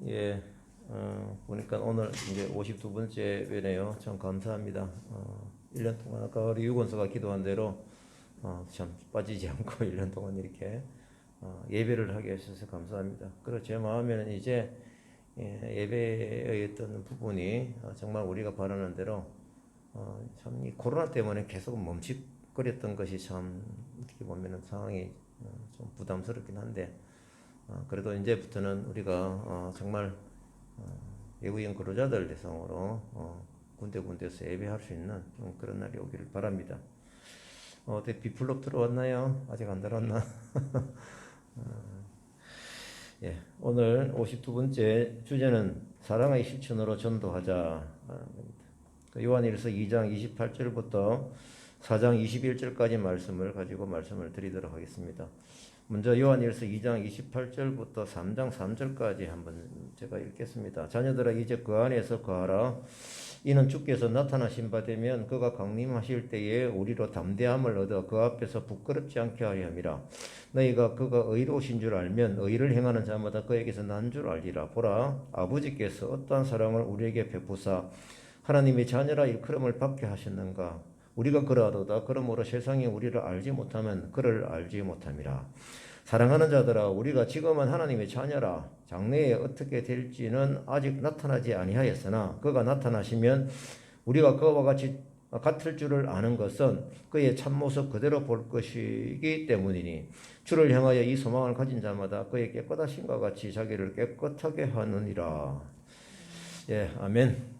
예, 보니까 오늘 이제 52번째 회네요. 참 감사합니다. 1년 동안 아까 우리 유건서가 기도한 대로 참 빠지지 않고 1년 동안 이렇게 예배를 하게 하셔서 감사합니다. 그리고 제 마음에는 이제 예배의 어떤 부분이 정말 우리가 바라는 대로 참 이 코로나 때문에 계속 멈칫거렸던 것이 참 어떻게 보면은 상황이 좀 부담스럽긴 한데 그래도 이제부터는 우리가 정말 외국인 근로자들 대상으로 군데군데서 예배할 수 있는 그런 날이 오기를 바랍니다. 어때 비플롭 들어왔나요? 아직 안 들어왔나? 예, 오늘 52번째 주제는 사랑의 실천으로 전도하자. 요한일서 2장 28절부터 4장 21절까지 말씀을 가지고 말씀을 드리도록 하겠습니다. 먼저 요한일서 2장 28절부터 3장 3절까지 한번 제가 읽겠습니다. 자녀들아 이제 그 안에서 거하라. 이는 주께서 나타나신 바 되면 그가 강림하실 때에 우리로 담대함을 얻어 그 앞에서 부끄럽지 않게 하려 함이라. 너희가 그가 의로우신 줄 알면 의를 행하는 자마다 그에게서 난 줄 알리라. 보라, 아버지께서 어떠한 사랑을 우리에게 베푸사 하나님의 자녀라 일컬음을 받게 하셨는가. 우리가 그러하도다. 그러므로 세상이 우리를 알지 못하면 그를 알지 못함이라. 사랑하는 자들아, 우리가 지금은 하나님의 자녀라. 장래에 어떻게 될지는 아직 나타나지 아니하였으나 그가 나타나시면 우리가 그와 같을 줄을 아는 것은 그의 참모습 그대로 볼 것이기 때문이니 주를 향하여 이 소망을 가진 자마다 그의 깨끗하심과 같이 자기를 깨끗하게 하느니라. 예, 아멘.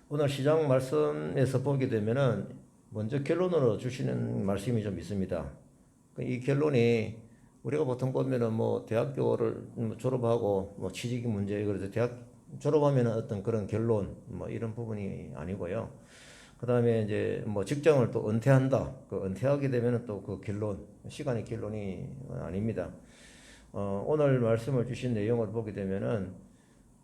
오늘 시장 말씀에서 보게 되면은 먼저 결론으로 주시는 말씀이 좀 있습니다. 이 결론이 우리가 보통 보면은 뭐 대학교를 졸업하고 뭐 취직 문제 그래서 대학 졸업하면은 어떤 그런 결론 뭐 이런 부분이 아니고요. 그다음에 이제 뭐 직장을 또 은퇴한다. 그 은퇴하게 되면은 또 그 결론 시간의 결론이 아닙니다. 오늘 말씀을 주신 내용을 보게 되면은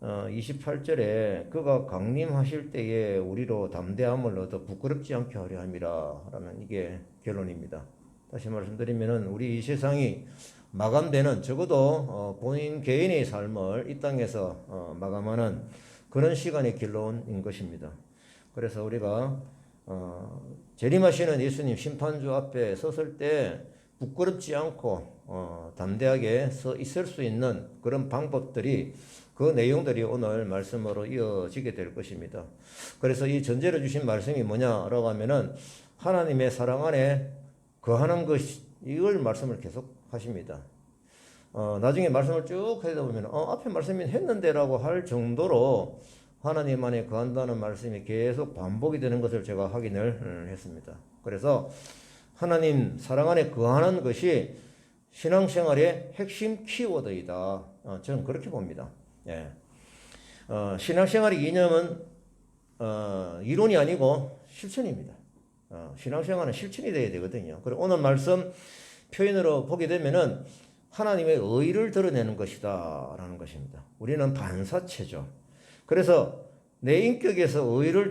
28절에 그가 강림하실 때에 우리로 담대함을 얻어 부끄럽지 않게 하려 함이라 라는 이게 결론입니다. 다시 말씀드리면은 우리 이 세상이 마감되는 적어도 본인 개인의 삶을 이 땅에서 마감하는 그런 시간의 결론인 것입니다. 그래서 우리가 재림하시는 예수님 심판주 앞에 섰을 때 부끄럽지 않고 담대하게 서 있을 수 있는 그런 방법들이 그 내용들이 오늘 말씀으로 이어지게 될 것입니다. 그래서 이 전제로 주신 말씀이 뭐냐라고 하면은 하나님의 사랑 안에 거하는 것 이걸 말씀을 계속 하십니다. 나중에 말씀을 쭉 하다 보면 앞에 말씀이 했는데라고 할 정도로 하나님 안에 거한다는 말씀이 계속 반복이 되는 것을 제가 확인을 했습니다. 그래서 하나님 사랑 안에 거하는 것이 신앙생활의 핵심 키워드이다. 저는 그렇게 봅니다. 예. 신앙생활의 이념은 이론이 아니고 실천입니다. 신앙생활은 실천이 되어야 되거든요. 그리고 오늘 말씀 표현으로 보게 되면은 하나님의 의를 드러내는 것이다 라는 것입니다. 우리는 반사체죠. 그래서 내 인격에서 의를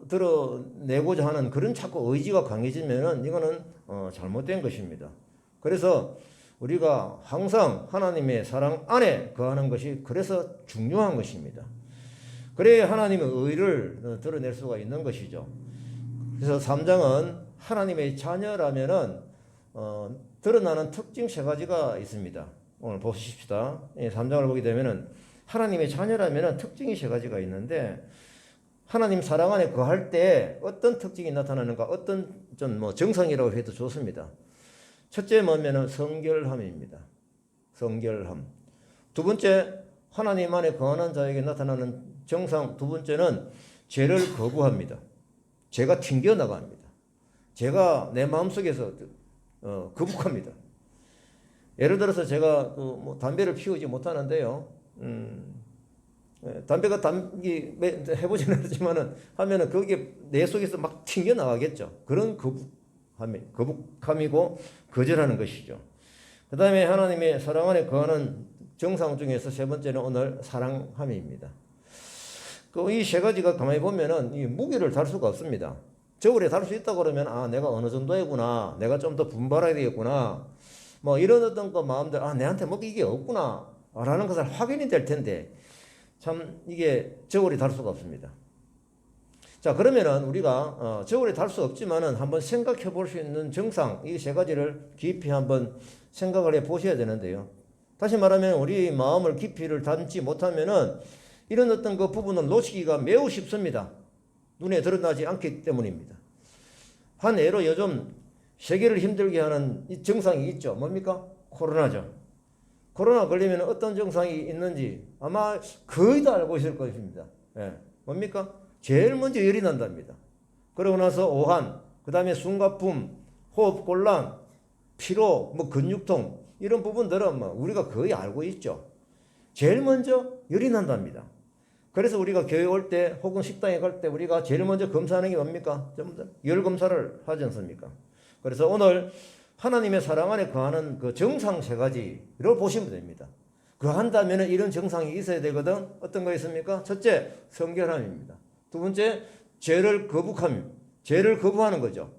드러내고자 하는 그런 자꾸 의지가 강해지면은 이거는 잘못된 것입니다. 그래서 우리가 항상 하나님의 사랑 안에 거하는 것이 그래서 중요한 것입니다. 그래야 하나님의 의를 드러낼 수가 있는 것이죠. 그래서 3장은 하나님의 자녀라면은 드러나는 특징 세 가지가 있습니다. 오늘 보십시다. 3장을 보게 되면은 하나님의 자녀라면은 특징이 세 가지가 있는데 하나님 사랑 안에 거할 때 어떤 특징이 나타나는가 어떤 좀 뭐 정상이라고 해도 좋습니다. 첫째 뭐냐면 성결함입니다. 성결함. 두 번째 하나님 안에 거하는 자에게 나타나는 정상 두 번째는 죄를 거부합니다. 죄가 튕겨나갑니다. 죄가 내 마음속에서 거북합니다. 예를 들어서 제가 뭐 담배를 피우지 못하는데요. 담배가 해보지는 않지만은 하면은 거기에 내 속에서 막 튕겨나가겠죠. 그런 거북함이고 거절하는 것이죠. 그 다음에 하나님의 사랑 안에 거하는 정상 중에서 세 번째는 오늘 사랑함입니다. 이 세 가지가 가만히 보면은 이 무게를 달 수가 없습니다. 저울에 달 수 있다 그러면 내가 어느 정도이구나, 내가 좀 더 분발해야 되겠구나, 뭐 이런 어떤 그 마음들 내한테 뭐 이게 없구나, 라는 것을 확인이 될 텐데 참 이게 저고리 달 수가 없습니다. 자, 그러면은 우리가 저고리 달 수 없지만은 한번 생각해 볼 수 있는 정상 이 세 가지를 깊이 한번 생각을 해 보셔야 되는데요. 다시 말하면 우리 마음을 깊이를 담지 못하면은 이런 어떤 그 부분을 놓치기가 매우 쉽습니다. 눈에 드러나지 않기 때문입니다. 한 예로 요즘 세계를 힘들게 하는 이 증상이 있죠. 뭡니까? 코로나죠. 코로나 걸리면 어떤 증상이 있는지 아마 거의 다 알고 있을 것입니다. 예. 뭡니까? 제일 먼저 열이 난답니다. 그러고 나서 오한, 그 다음에 숨가쁨, 호흡곤란, 피로, 뭐 근육통 이런 부분들은 뭐 우리가 거의 알고 있죠. 제일 먼저 열이 난답니다. 그래서 우리가 교회 올 때 혹은 식당에 갈 때 우리가 제일 먼저 검사하는 게 뭡니까? 열 검사를 하지 않습니까? 그래서 오늘 하나님의 사랑 안에 거하는 그 정상 세 가지를 보시면 됩니다. 거한다면 이런 정상이 있어야 되거든. 어떤 거 있습니까? 첫째, 성결함입니다. 두 번째, 죄를 거북함, 죄를 거부하는 거죠.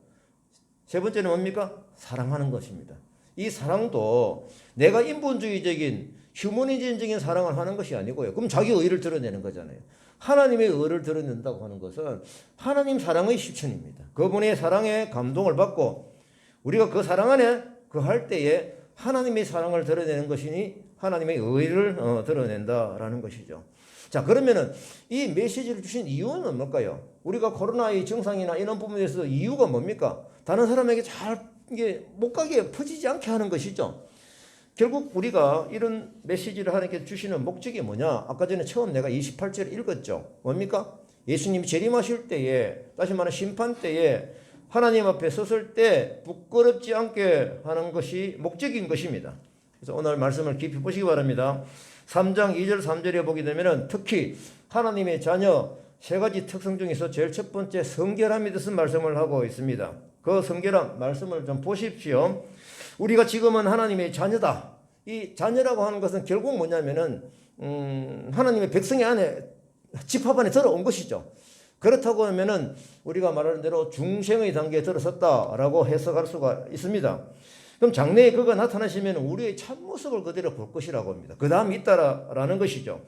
세 번째는 뭡니까? 사랑하는 것입니다. 이 사랑도 내가 인본주의적인 휴머니즘적인 사랑을 하는 것이 아니고요. 그럼 자기 의를 드러내는 거잖아요. 하나님의 의를 드러낸다고 하는 것은 하나님 사랑의 실천입니다. 그분의 사랑에 감동을 받고 우리가 그 사랑 안에 거할 때에 하나님의 사랑을 드러내는 것이니 하나님의 의를 드러낸다라는 것이죠. 자, 그러면은 이 메시지를 주신 이유는 뭘까요? 우리가 코로나의 증상이나 이런 부분에서 이유가 뭡니까? 다른 사람에게 잘 이게 못 가게 퍼지지 않게 하는 것이죠. 결국 우리가 이런 메시지를 하나님께 주시는 목적이 뭐냐? 아까 전에 처음 내가 28절 읽었죠. 뭡니까? 예수님이 재림하실 때에, 다시 말하면 심판 때에 하나님 앞에 섰을 때 부끄럽지 않게 하는 것이 목적인 것입니다. 그래서 오늘 말씀을 깊이 보시기 바랍니다. 3장 2절 3절에 보게 되면 특히 하나님의 자녀 세 가지 특성 중에서 제일 첫 번째 성결함에 대해서 말씀을 하고 있습니다. 그 성결함 말씀을 좀 보십시오. 우리가 지금은 하나님의 자녀다. 이 자녀라고 하는 것은 결국 뭐냐면은 하나님의 백성의 안에 집합 안에 들어온 것이죠. 그렇다고 하면은 우리가 말하는 대로 중생의 단계에 들어섰다라고 해석할 수가 있습니다. 그럼 장래에 그가 나타나시면 우리의 참모습을 그대로 볼 것이라고 합니다. 그 다음이 있다라는 것이죠.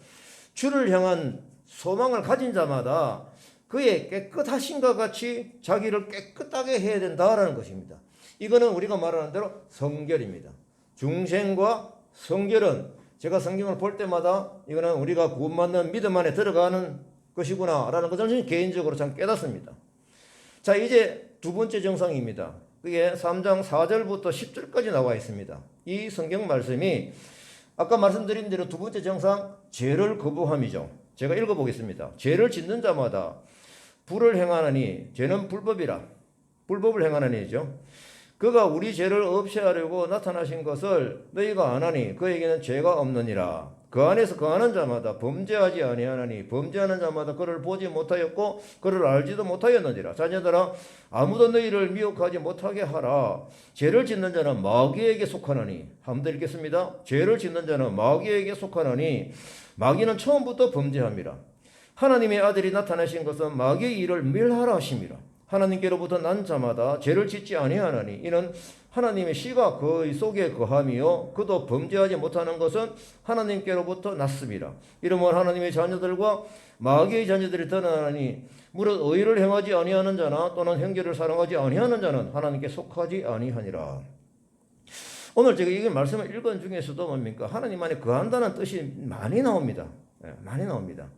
주를 향한 소망을 가진 자마다 그의 깨끗하심과 같이 자기를 깨끗하게 해야 된다라는 것입니다. 이거는 우리가 말하는 대로 성결입니다. 중생과 성결은 제가 성경을 볼 때마다 이거는 우리가 구원받는 믿음 안에 들어가는 것이구나 라는 것을 저는 개인적으로 참 깨닫습니다. 자, 이제 두 번째 정상입니다. 그게 3장 4절부터 10절까지 나와 있습니다. 이 성경 말씀이 아까 말씀드린 대로 두 번째 정상 죄를 거부함이죠. 제가 읽어보겠습니다. 죄를 짓는 자마다 불을 행하나니 죄는 불법이라. 불법을 행하나니죠. 그가 우리 죄를 없애하려고 나타나신 것을 너희가 아나니 그에게는 죄가 없느니라. 그 안에서 거하는 자마다 범죄하지 아니하나니 범죄하는 자마다 그를 보지 못하였고 그를 알지도 못하였느니라. 자녀들아 아무도 너희를 미혹하지 못하게 하라. 죄를 짓는 자는 마귀에게 속하나니. 한번 더 읽겠습니다. 죄를 짓는 자는 마귀에게 속하나니 마귀는 처음부터 범죄함이라. 하나님의 아들이 나타나신 것은 마귀의 일을 멸하라 하심이라. 하나님께로부터 난 자마다 죄를 짓지 아니하나니 이는 하나님의 씨가 그의 속에 거함이요 그도 범죄하지 못하는 것은 하나님께로부터 났음이라. 이러면 하나님의 자녀들과 마귀의 자녀들이 드러나니 무릇 의를 행하지 아니하는 자나 또는 형제를 사랑하지 아니하는 자는 하나님께 속하지 아니하니라. 오늘 제가 이 말씀을 읽은 중에서도 뭡니까? 하나님 안에 거한다는 뜻이 많이 나옵니다. 많이 나옵니다.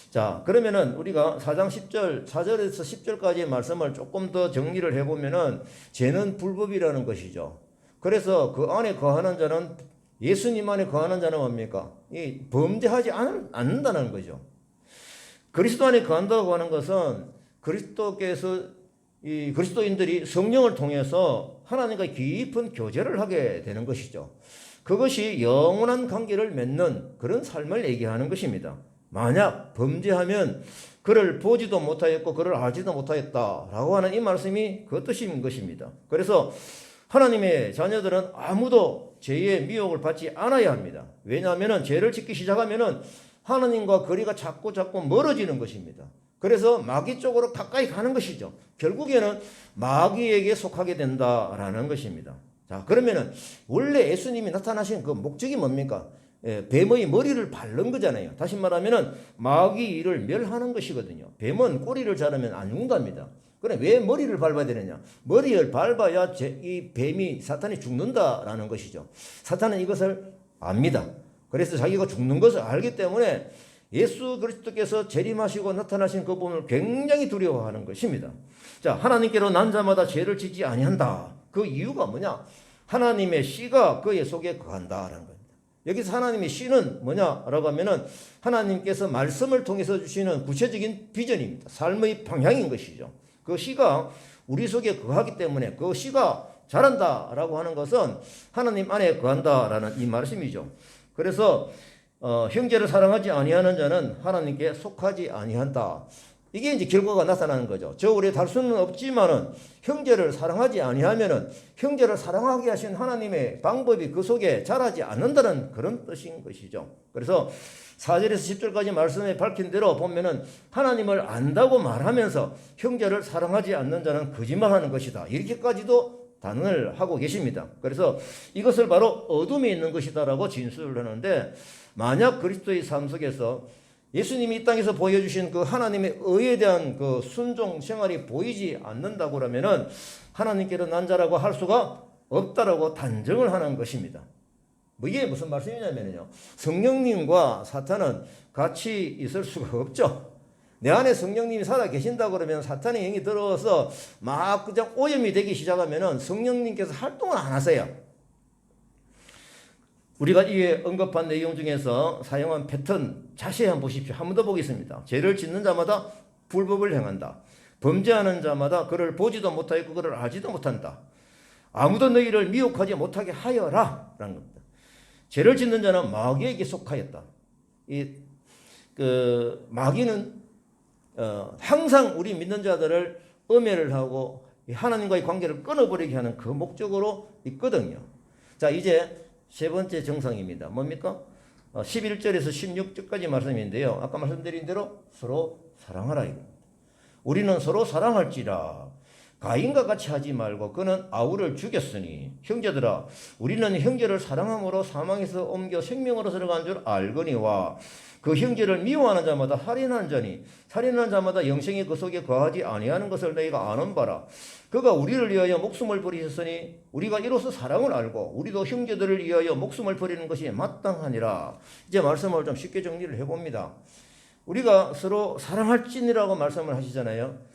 자, 그러면은 우리가 4장 10절, 4절에서 10절까지의 말씀을 조금 더 정리를 해보면은 죄는 불법이라는 것이죠. 그래서 그 안에 거하는 자는 예수님 안에 거하는 자는 뭡니까? 이 범죄하지 않는다는 거죠. 그리스도 안에 거한다고 하는 것은 그리스도께서 이 그리스도인들이 성령을 통해서 하나님과 깊은 교제를 하게 되는 것이죠. 그것이 영원한 관계를 맺는 그런 삶을 얘기하는 것입니다. 만약 범죄하면 그를 보지도 못하였고 그를 알지도 못하였다라고 하는 이 말씀이 그 뜻인 것입니다. 그래서 하나님의 자녀들은 아무도 죄의 미혹을 받지 않아야 합니다. 왜냐하면 죄를 짓기 시작하면 하나님과 거리가 자꾸 멀어지는 것입니다. 그래서 마귀 쪽으로 가까이 가는 것이죠. 결국에는 마귀에게 속하게 된다라는 것입니다. 자, 그러면은 원래 예수님이 나타나신 그 목적이 뭡니까? 뱀의 머리를 밟는 거잖아요. 다시 말하면은 마귀를 멸하는 것이거든요. 뱀은 꼬리를 자르면 안 죽는답니다. 그래 왜 머리를 밟아야 되느냐? 머리를 밟아야 이 뱀이 사탄이 죽는다라는 것이죠. 사탄은 이것을 압니다. 그래서 자기가 죽는 것을 알기 때문에 예수 그리스도께서 재림하시고 나타나신 그 부분을 굉장히 두려워하는 것입니다. 자, 하나님께로 난 자마다 죄를 짓지 아니한다. 그 이유가 뭐냐? 하나님의 씨가 그의 속에 거한다라는 겁니다. 여기서 하나님의 씨는 뭐냐라고 하면은 하나님께서 말씀을 통해서 주시는 구체적인 비전입니다. 삶의 방향인 것이죠. 그 씨가 우리 속에 거하기 때문에 그 씨가 자란다라고 하는 것은 하나님 안에 거한다라는 이 말씀이죠. 그래서 형제를 사랑하지 아니하는 자는 하나님께 속하지 아니한다. 이게 이제 결과가 나타나는 거죠. 저 우리에 달 수는 없지만은 형제를 사랑하지 아니하면은 형제를 사랑하게 하신 하나님의 방법이 그 속에 자라지 않는다는 그런 뜻인 것이죠. 그래서 4절에서 10절까지 말씀에 밝힌 대로 보면은 하나님을 안다고 말하면서 형제를 사랑하지 않는 자는 거짓말하는 것이다. 이렇게까지도 단언을 하고 계십니다. 그래서 이것을 바로 어둠에 있는 것이다라고 진술을 하는데, 만약 그리스도의 삶 속에서 예수님이 이 땅에서 보여주신 그 하나님의 의에 대한 그 순종 생활이 보이지 않는다고 그러면은 하나님께로 난 자라고 할 수가 없다라고 단정을 하는 것입니다. 뭐 이게 무슨 말씀이냐면요, 성령님과 사탄은 같이 있을 수가 없죠. 내 안에 성령님이 살아 계신다 그러면 사탄의 영이 들어와서 막 그냥 오염이 되기 시작하면은 성령님께서 활동을 안 하세요. 우리가 이에 언급한 내용 중에서 사용한 패턴 자세히 한번 보십시오. 한 번 더 보겠습니다. 죄를 짓는 자마다 불법을 행한다. 범죄하는 자마다 그를 보지도 못하고 그를 알지도 못한다. 아무도 너희를 미혹하지 못하게 하여라 라는 겁니다. 죄를 짓는 자는 마귀에게 속하였다. 마귀는 항상 우리 믿는 자들을 음해를 하고 하나님과의 관계를 끊어버리게 하는 그 목적으로 있거든요. 자, 이제 세 번째 정상입니다. 뭡니까? 11절에서 16절까지 말씀인데요. 아까 말씀드린 대로 서로 사랑하라 이겁니다. 우리는 서로 사랑할지라. 가인과 같이 하지 말고 그는 아울을 죽였으니 형제들아 우리는 형제를 사랑함으로 사망에서 옮겨 생명으로 들어간 줄 알거니와 그 형제를 미워하는 자마다 살인한 자니 살인한 자마다 영생이 그 속에 거하지 아니하는 것을 너희가 아는 바라. 그가 우리를 위하여 목숨을 버리셨으니 우리가 이로써 사랑을 알고 우리도 형제들을 위하여 목숨을 버리는 것이 마땅하니라. 이제 말씀을 좀 쉽게 정리를 해봅니다. 우리가 서로 사랑할지니라고 말씀을 하시잖아요.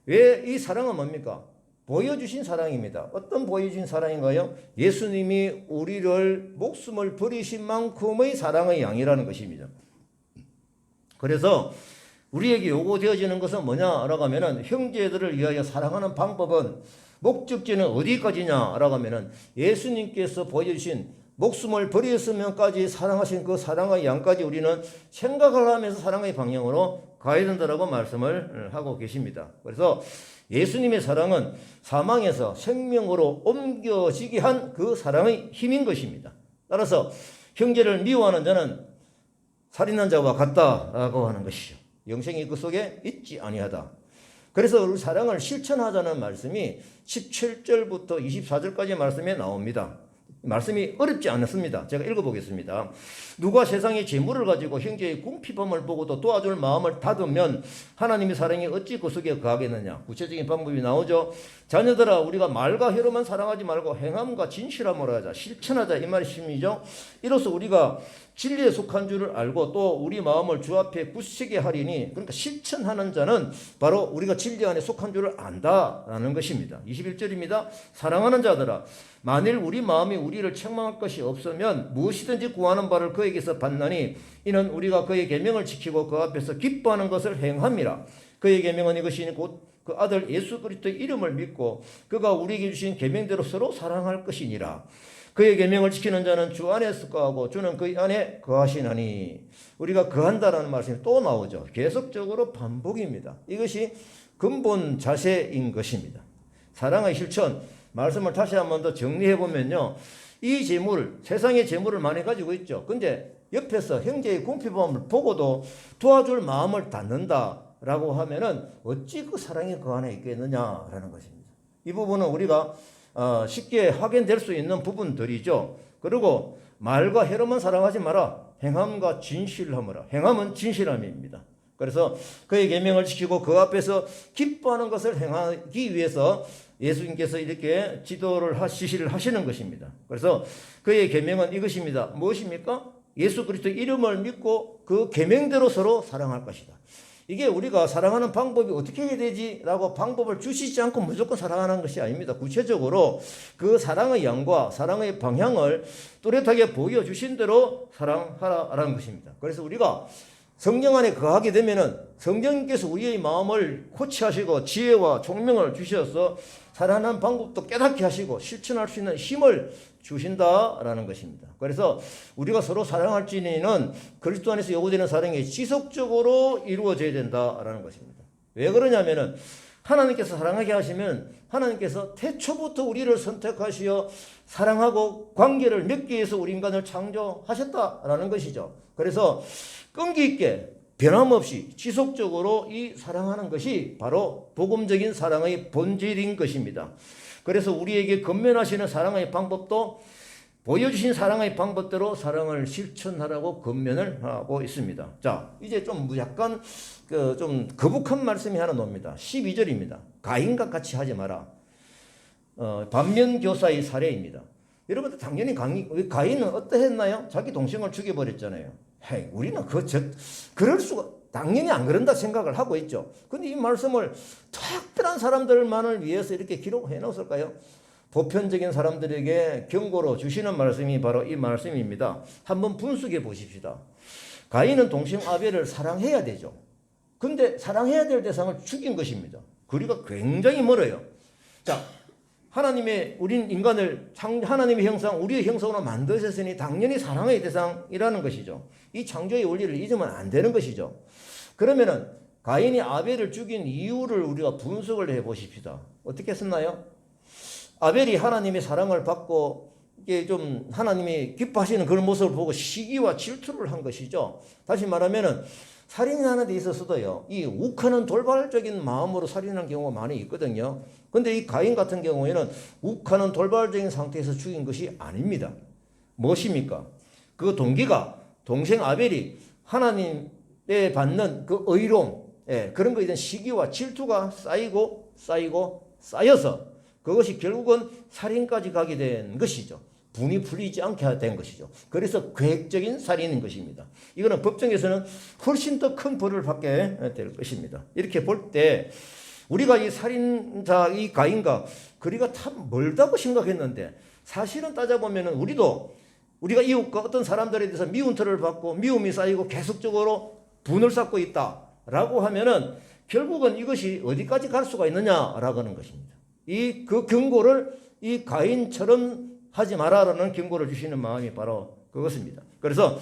왜 이 사랑은 뭡니까? 보여주신 사랑입니다. 어떤 보여주신 사랑인가요? 예수님이 우리를 목숨을 버리신 만큼의 사랑의 양이라는 것입니다. 그래서 우리에게 요구되어지는 것은 뭐냐라고 하면은 형제들을 위하여 사랑하는 방법은 목적지는 어디까지냐라고 하면은 예수님께서 보여주신 목숨을 버렸으면까지 사랑하신 그 사랑의 양까지 우리는 생각을 하면서 사랑의 방향으로 가야 된다라고 말씀을 하고 계십니다. 그래서 예수님의 사랑은 사망에서 생명으로 옮겨지게 한 그 사랑의 힘인 것입니다. 따라서 형제를 미워하는 자는 살인한 자와 같다라고 하는 것이죠. 영생이 그 속에 있지 아니하다. 그래서 우리 사랑을 실천하자는 말씀이 17절부터 24절까지 말씀에 나옵니다. 말씀이 어렵지 않았습니다. 제가 읽어보겠습니다. 누가 세상의 재물을 가지고 형제의 궁핍함을 보고도 도와줄 마음을 닫으면 하나님의 사랑이 어찌 그 속에 거하겠느냐. 구체적인 방법이 나오죠. 자녀들아 우리가 말과 혀로만 사랑하지 말고 행함과 진실함으로 하자. 실천하자 이 말씀이죠. 이로써 우리가 진리에 속한 줄을 알고 또 우리 마음을 주 앞에 굳세게 하리니, 그러니까 실천하는 자는 바로 우리가 진리 안에 속한 줄을 안다라는 것입니다. 21절입니다. 사랑하는 자들아 만일 우리 마음이 우리를 책망할 것이 없으면 무엇이든지 구하는 바를 그에게서 받나니 이는 우리가 그의 계명을 지키고 그 앞에서 기뻐하는 것을 행함이라. 그의 계명은 이것이니 곧 그 아들 예수 그리스도의 이름을 믿고 그가 우리에게 주신 계명대로 서로 사랑할 것이니라. 그의 계명을 지키는 자는 주 안에서 거하고 주는 그 안에 거하시나니. 우리가 거한다라는 말씀이 또 나오죠. 계속적으로 반복입니다. 이것이 근본 자세인 것입니다. 사랑의 실천, 말씀을 다시 한 번 더 정리해 보면요, 이 재물, 세상의 재물을 많이 가지고 있죠. 근데 옆에서 형제의 궁핍함을 보고도 도와줄 마음을 닫는다라고 하면은 어찌 그 사랑이 그 안에 있겠느냐라는 것입니다. 이 부분은 우리가 쉽게 확인될 수 있는 부분들이죠. 그리고 말과 해로만 사랑하지 마라. 행함과 진실함으라. 행함은 진실함입니다. 그래서 그의 계명을 지키고 그 앞에서 기뻐하는 것을 행하기 위해서 예수님께서 이렇게 지시를 하시는 것입니다. 그래서 그의 계명은 이것입니다. 무엇입니까? 예수 그리스도 이름을 믿고 그 계명대로 서로 사랑할 것이다. 이게 우리가 사랑하는 방법이 어떻게 해야 되지라고 방법을 주시지 않고 무조건 사랑하는 것이 아닙니다. 구체적으로 그 사랑의 양과 사랑의 방향을 뚜렷하게 보여주신 대로 사랑하라라는 것입니다. 그래서 우리가 성령 안에 거하게 되면은 성령님께서 우리의 마음을 코치하시고 지혜와 총명을 주셔서 사랑하는 방법도 깨닫게 하시고 실천할 수 있는 힘을 주신다라는 것입니다. 그래서 우리가 서로 사랑할지는 그리스도 안에서 요구되는 사랑이 지속적으로 이루어져야 된다라는 것입니다. 왜 그러냐면은 하나님께서 사랑하게 하시면 하나님께서 태초부터 우리를 선택하시어 사랑하고 관계를 맺기 위해서 우리 인간을 창조하셨다라는 것이죠. 그래서 끈기 있게 변함없이 지속적으로 이 사랑하는 것이 바로 복음적인 사랑의 본질인 것입니다. 그래서 우리에게 건면하시는 사랑의 방법도 보여주신 사랑의 방법대로 사랑을 실천하라고 건면을 하고 있습니다. 자, 이제 좀 약간 좀 거북한 말씀이 하나 나옵니다. 12절입니다. 가인과 같이 하지 마라. 반면교사의 사례입니다. 여러분들 당연히 가인은 어떠했나요? 자기 동생을 죽여버렸잖아요. 헤이, 우리는 그럴 수가 당연히 안 그런다 생각을 하고 있죠. 근데 이 말씀을 특별한 사람들만을 위해서 이렇게 기록해 놓았을까요? 보편적인 사람들에게 경고로 주시는 말씀이 바로 이 말씀입니다. 한번 분석해 보십시다. 가인은 동생 아벨을 사랑해야 되죠. 근데 사랑해야 될 대상을 죽인 것입니다. 거리가 굉장히 멀어요. 자, 우린 인간을 하나님의 형상, 우리의 형상으로 만드셨으니 당연히 사랑의 대상이라는 것이죠. 이 창조의 원리를 잊으면 안 되는 것이죠. 그러면은 가인이 아벨을 죽인 이유를 우리가 분석을 해 보십시다. 어떻게 했나요? 아벨이 하나님의 사랑을 받고 이게 좀 하나님이 기뻐하시는 그런 모습을 보고 시기와 질투를 한 것이죠. 다시 말하면은 살인하는 데 있어서도요, 이 욱하는 돌발적인 마음으로 살인하는 경우가 많이 있거든요. 근데 이 가인 같은 경우에는 욱하는 돌발적인 상태에서 죽인 것이 아닙니다. 무엇입니까? 그 동기가 동생 아벨이 하나님에 받는 그 의로움, 그런 거에 대한 시기와 질투가 쌓여서 그것이 결국은 살인까지 가게 된 것이죠. 분이 풀리지 않게 된 것이죠. 그래서 계획적인 살인인 것입니다. 이거는 법정에서는 훨씬 더 큰 벌을 받게 될 것입니다. 이렇게 볼 때 우리가 이 살인자 이 가인과 거리가 참 멀다고 생각했는데 사실은 따져보면 우리가 이웃과 어떤 사람들에 대해서 미움털을 받고 미움이 쌓이고 계속적으로 분을 쌓고 있다라고 하면은 결국은 이것이 어디까지 갈 수가 있느냐라고 하는 것입니다. 그 경고를 이 가인처럼 하지 마라라는 경고를 주시는 마음이 바로 그것입니다. 그래서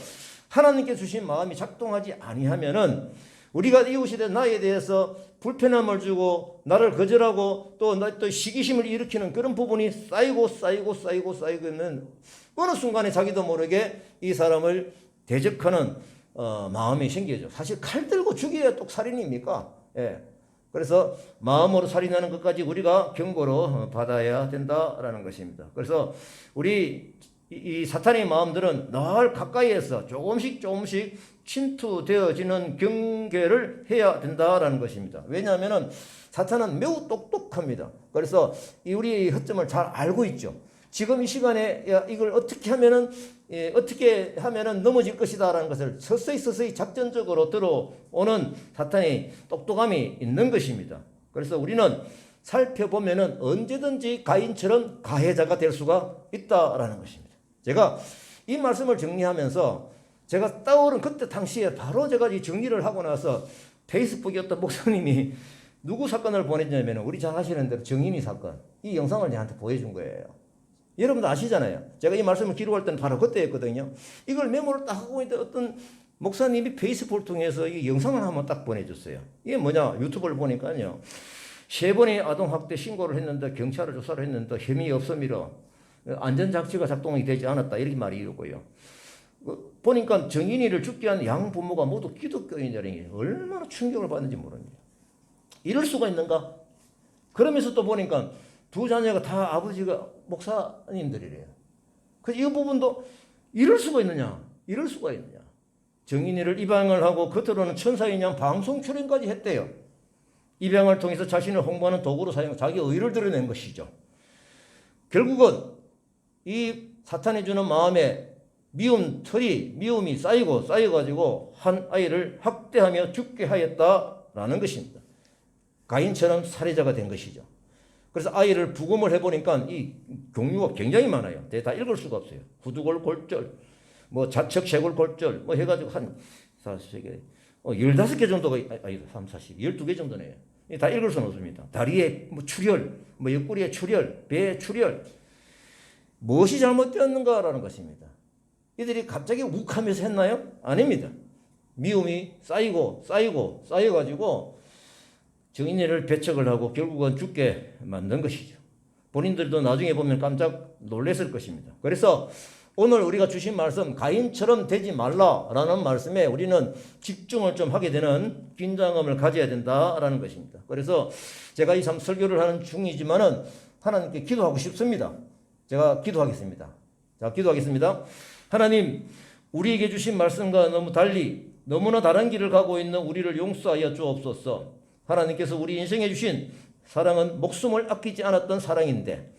하나님께 주신 마음이 작동하지 아니하면은 우리가 이웃에 대한 나에 대해서 불편함을 주고 나를 거절하고 또 시기심을 일으키는 그런 부분이 쌓이고 있는 어느 순간에 자기도 모르게 이 사람을 대적하는 마음이 생기죠. 사실 칼 들고 죽여야 또 살인입니까? 그래서 마음으로 살인하는 것까지 우리가 경고로 받아야 된다라는 것입니다. 그래서 이 사탄의 마음들은 늘 가까이에서 조금씩 침투되어지는 경계를 해야 된다라는 것입니다. 왜냐하면 사탄은 매우 똑똑합니다. 그래서 우리의 허점을 잘 알고 있죠. 지금 이 시간에 이걸 어떻게 하면은 넘어질 것이다라는 것을 서서히 작전적으로 들어오는 사탄의 똑똑함이 있는 것입니다. 그래서 우리는 살펴보면은 언제든지 가인처럼 가해자가 될 수가 있다라는 것입니다. 제가 이 말씀을 정리하면서 제가 떠오른 그때 당시에 바로 제가 이 정리를 하고 나서 페이스북에 어떤 목사님이 누구 사건을 보냈냐면 우리 잘 아시는 대로 정인이 사건, 이 영상을 저한테 보여준 거예요. 여러분도 아시잖아요. 제가 이 말씀을 기록할 때는 바로 그때였거든요. 이걸 메모를 딱 하고 있는데 어떤 목사님이 페이스북을 통해서 이 영상을 한번 딱 보내줬어요. 이게 뭐냐? 유튜브를 보니까요. 3번의 아동학대 신고를 했는데 경찰을 조사를 했는데 혐의 없음이라 안전장치가 작동이 되지 않았다. 이렇게 말이 이러고요. 보니까 정인이를 죽게 한 양 부모가 모두 기독교인이라는 게 얼마나 충격을 받는지 모릅니다. 이럴 수가 있는가? 그러면서 또 보니까 두 자녀가 다 아버지가 목사님들이래요. 그래서 이 부분도 이럴 수가 있느냐? 이럴 수가 있느냐? 정인이를 입양을 하고 겉으로는 천사인 양 방송 출연까지 했대요. 입양을 통해서 자신을 홍보하는 도구로 사용, 자기 의를 드러낸 것이죠. 결국은 이 사탄이 주는 마음에 미움이 쌓여가지고 한 아이를 학대하며 죽게 하였다라는 것입니다. 가인처럼 살해자가 된 것이죠. 그래서 아이를 부검을 해보니까 이 종류가 굉장히 많아요. 다 읽을 수가 없어요. 후두골 골절, 뭐 자척 쇄골 골절, 뭐 해가지고 한 15개 정도가, 3, 40, 12개 정도네요. 다 읽을 수는 없습니다. 다리에 뭐 출혈, 뭐 옆구리에 출혈, 배에 출혈. 무엇이 잘못되었는가라는 것입니다. 이들이 갑자기 욱하면서 했나요? 아닙니다. 미움이 쌓여가지고 정인이를 배척을 하고 결국은 죽게 만든 것이죠. 본인들도 나중에 보면 깜짝 놀랐을 것입니다. 그래서 오늘 우리가 주신 말씀, 가인처럼 되지 말라라는 말씀에 우리는 집중을 좀 하게 되는 긴장감을 가져야 된다라는 것입니다. 그래서 제가 이 설교를 하는 중이지만은 하나님께 기도하고 싶습니다. 제가 기도하겠습니다. 자, 기도하겠습니다. 하나님, 우리에게 주신 말씀과 너무 달리 너무나 다른 길을 가고 있는 우리를 용서하여 주옵소서. 하나님께서 우리 인생에 주신 사랑은 목숨을 아끼지 않았던 사랑인데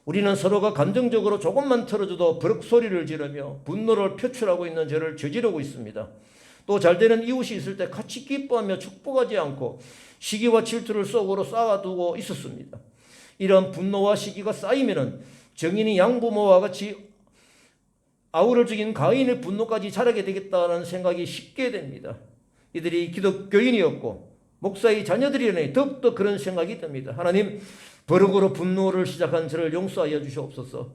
우리는 서로가 감정적으로 조금만 틀어줘도 버럭 소리를 지르며 분노를 표출하고 있는 죄를 저지르고 있습니다. 또 잘되는 이웃이 있을 때 같이 기뻐하며 축복하지 않고 시기와 질투를 속으로 쌓아두고 있었습니다. 이런 분노와 시기가 쌓이면은 정인이 양부모와 같이 아우를 죽인 가인의 분노까지 자라게 되겠다는 생각이 쉽게 됩니다. 이들이 기독교인이었고 목사의 자녀들이라니 더욱더 그런 생각이 듭니다. 하나님, 버럭으로 분노를 시작한 저를 용서하여 주시옵소서.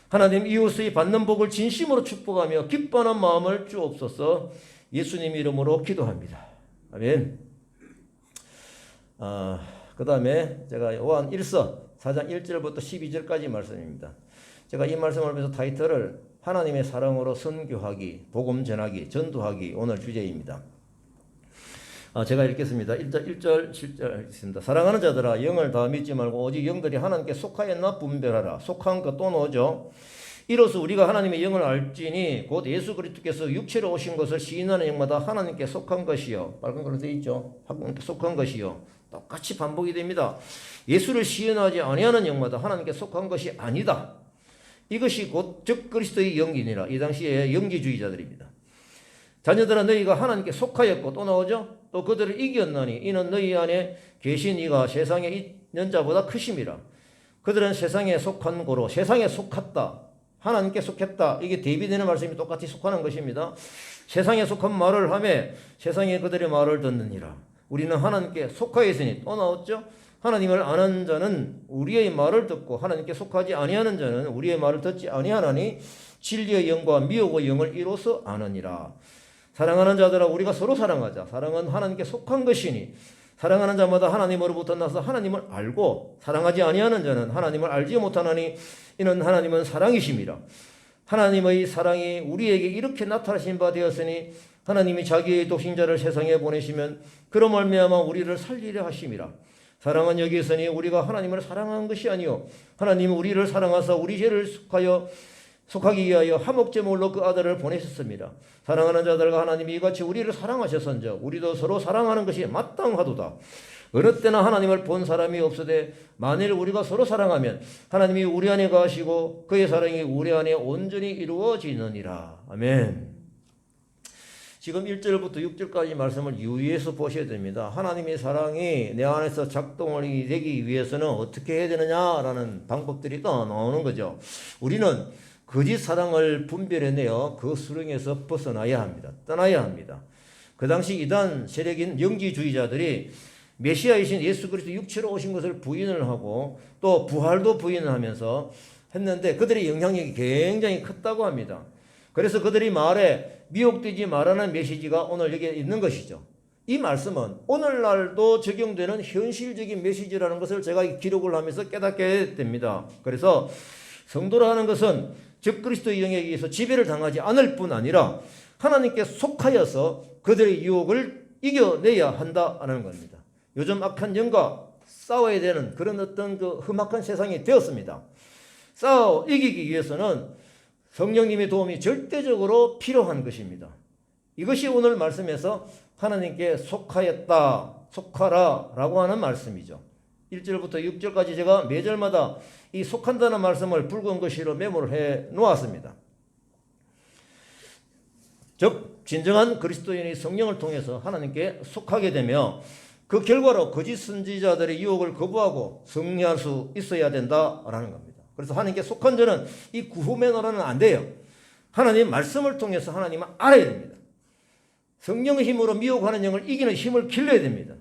하나님, 이웃의 받는 복을 진심으로 축복하며 기뻐하는 마음을 주옵소서. 예수님 이름으로 기도합니다. 아멘. 그 다음에 제가 요한 1서 4장 1절부터 12절까지 말씀입니다. 제가 이 말씀을 보면서 타이틀을 하나님의 사랑으로 선교하기, 복음 전하기, 전도하기 오늘 주제입니다. 제가 읽겠습니다. 1절, 7절 읽습니다. 사랑하는 자들아, 영을 다 믿지 말고 오직 영들이 하나님께 속하였나 분별하라. 속한 것도 노죠. 이로써 우리가 하나님의 영을 알지니 곧 예수 그리스도께서 육체로 오신 것을 시인하는 영마다 하나님께 속한 것이요. 빨간 걸로 되어 있죠. 하나님께 속한 것이요. 똑같이 반복이 됩니다. 예수를 시인하지 아니하는 영마다 하나님께 속한 것이 아니다. 이것이 곧 적 그리스도의 영이니라. 이 당시에 영지주의자들입니다. 자녀들아, 너희가 하나님께 속하였고, 또 나오죠. 또 그들을 이겼나니 이는 너희 안에 계신 이가 세상에 있는 자보다 크심이라. 그들은 세상에 속한 고로 세상에 속았다. 하나님께 속했다. 이게 대비되는 말씀이 똑같이 속하는 것입니다. 세상에 속한 말을 하며 세상에 그들의 말을 듣느니라. 우리는 하나님께 속하여 있으니, 또 나왔죠. 하나님을 아는 자는 우리의 말을 듣고 하나님께 속하지 아니하는 자는 우리의 말을 듣지 아니하나니 진리의 영과 미혹의 영을 이로써 아느니라. 사랑하는 자들아, 우리가 서로 사랑하자. 사랑은 하나님께 속한 것이니 사랑하는 자마다 하나님으로부터 나서 하나님을 알고 사랑하지 아니하는 자는 하나님을 알지 못하나니 이는 하나님은 사랑이심이라. 하나님의 사랑이 우리에게 이렇게 나타나신 바 되었으니 하나님이 자기의 독생자를 세상에 보내시면 그로 말미암아 우리를 살리려 하심이라. 사랑은 여기 있으니 우리가 하나님을 사랑한 것이 아니요 하나님은 우리를 사랑하사 우리 죄를 속하기 위하여 화목제물로 그 아들을 보내셨습니다. 사랑하는 자들과 하나님이 이같이 우리를 사랑하셨은즉 우리도 서로 사랑하는 것이 마땅하도다. 어느 때나 하나님을 본 사람이 없으되 만일 우리가 서로 사랑하면 하나님이 우리 안에 거하시고 그의 사랑이 우리 안에 온전히 이루어지느니라. 아멘. 지금 1절부터 6절까지 말씀을 유의해서 보셔야 됩니다. 하나님의 사랑이 내 안에서 작동을 되기 위해서는 어떻게 해야 되느냐라는 방법들이 또 나오는 거죠. 우리는 거짓 사랑을 분별해내어 그 수렁에서 벗어나야 합니다. 떠나야 합니다. 그 당시 이단 세력인 영지주의자들이 메시아이신 예수 그리스도 육체로 오신 것을 부인을 하고 또 부활도 부인을 하면서 했는데 그들의 영향력이 굉장히 컸다고 합니다. 그래서 그들이 말에 미혹되지 말라는 메시지가 오늘 여기에 있는 것이죠. 이 말씀은 오늘날도 적용되는 현실적인 메시지라는 것을 제가 기록을 하면서 깨닫게 됩니다. 그래서 성도라는 것은 적 그리스도의 영에 의해서 지배를 당하지 않을 뿐 아니라 하나님께 속하여서 그들의 유혹을 이겨내야 한다는 겁니다. 요즘 악한 영과 싸워야 되는 그런 어떤 그 험악한 세상이 되었습니다. 싸워 이기기 위해서는 성령님의 도움이 절대적으로 필요한 것입니다. 이것이 오늘 말씀에서 하나님께 속하였다, 속하라 라고 하는 말씀이죠. 1절부터 6절까지 제가 매절마다 이 속한다는 말씀을 붉은 글씨로 메모를 해 놓았습니다. 즉 진정한 그리스도인이 성령을 통해서 하나님께 속하게 되며 그 결과로 거짓 선지자들의 유혹을 거부하고 승리할 수 있어야 된다라는 겁니다. 그래서 하나님께 속한 자는 이 구후면허로는 안 돼요. 하나님 말씀을 통해서 하나님을 알아야 됩니다. 성령의 힘으로 미혹하는 영을 이기는 힘을 길러야 됩니다.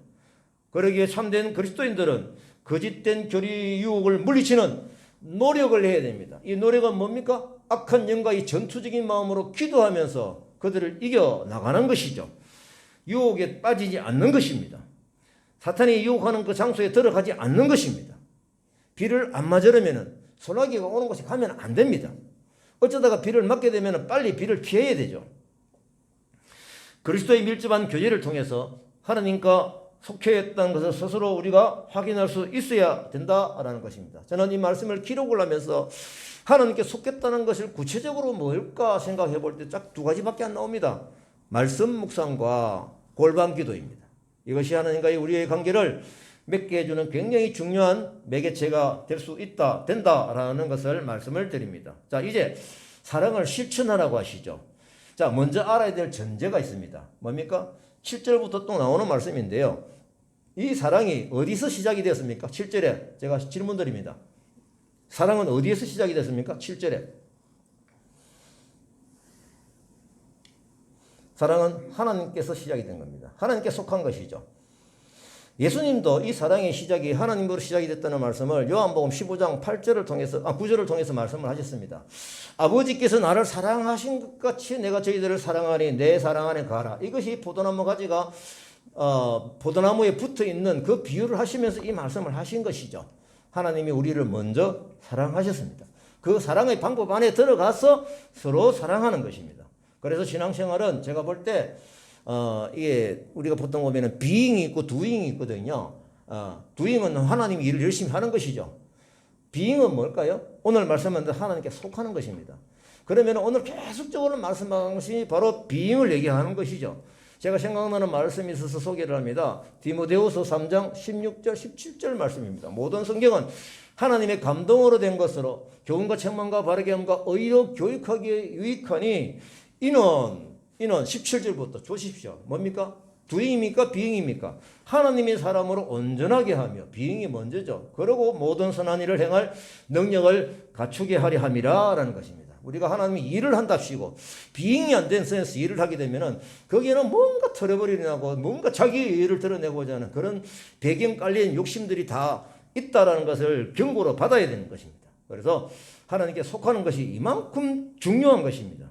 그러기에 참된 그리스도인들은 거짓된 교리 유혹을 물리치는 노력을 해야 됩니다. 이 노력은 뭡니까? 악한 영과의 전투적인 마음으로 기도하면서 그들을 이겨나가는 것이죠. 유혹에 빠지지 않는 것입니다. 사탄이 유혹하는 그 장소에 들어가지 않는 것입니다. 비를 안 맞으려면 소나기가 오는 곳에 가면 안 됩니다. 어쩌다가 비를 맞게 되면 빨리 비를 피해야 되죠. 그리스도의 밀접한 교제를 통해서 하나님과 속해 있다는 것을 스스로 우리가 확인할 수 있어야 된다라는 것입니다. 저는 이 말씀을 기록을 하면서 하나님께 속했다는 것을 구체적으로 뭘까 생각해 볼 때 딱 두 가지밖에 안 나옵니다. 말씀 묵상과 골방 기도입니다. 이것이 하나님과의 우리의 관계를 맺게 해주는 굉장히 중요한 매개체가 될 수 있다, 된다라는 것을 말씀을 드립니다. 자, 이제 사랑을 실천하라고 하시죠. 자, 먼저 알아야 될 전제가 있습니다. 뭡니까? 7절부터 또 나오는 말씀인데요. 이 사랑이 어디서 시작이 되었습니까? 7절에 제가 질문 드립니다. 사랑은 어디에서 시작이 됐습니까? 7절에. 사랑은 하나님께서 시작이 된 겁니다. 하나님께 속한 것이죠. 예수님도 이 사랑의 시작이 하나님으로 시작이 됐다는 말씀을 요한복음 15장 8절을 통해서 9절을 통해서 말씀을 하셨습니다. 아버지께서 나를 사랑하신 것 같이 내가 저희들을 사랑하니 내 사랑 안에 가라. 이것이 포도나무 가지가 포도나무에 붙어 있는 그 비유를 하시면서 이 말씀을 하신 것이죠. 하나님이 우리를 먼저 사랑하셨습니다. 그 사랑의 방법 안에 들어가서 서로 사랑하는 것입니다. 그래서 신앙생활은 제가 볼 때 이게 우리가 보통 보면은 비잉이 있고 두잉이 있거든요. 두잉은 하나님이 일을 열심히 하는 것이죠. 비잉은 뭘까요? 오늘 말씀한 대로 하나님께 속하는 것입니다. 그러면 오늘 계속적으로 말씀하는 것이 바로 비잉을 얘기하는 것이죠. 제가 생각나는 말씀이 있어서 소개를 합니다. 디모데후서 3장 16절 17절 말씀입니다. 모든 성경은 하나님의 감동으로 된 것으로 교훈과 책망과 바르게 함과 의로 교육하기에 유익하니 이는 17절부터 조십시오. 뭡니까? 두잉입니까? 비잉입니까? 하나님이 사람으로 온전하게 하며 비잉이 먼저죠. 그리고 모든 선한 일을 행할 능력을 갖추게 하려 함이라 라는 것입니다. 우리가 하나님이 일을 한답시고 비잉이 안 된 선에서 일을 하게 되면은 거기에는 뭔가 털어버리려고 뭔가 자기 일을 드러내고자 하는 그런 배경 깔린 욕심들이 다 있다라는 것을 경고로 받아야 되는 것입니다. 그래서 하나님께 속하는 것이 이만큼 중요한 것입니다.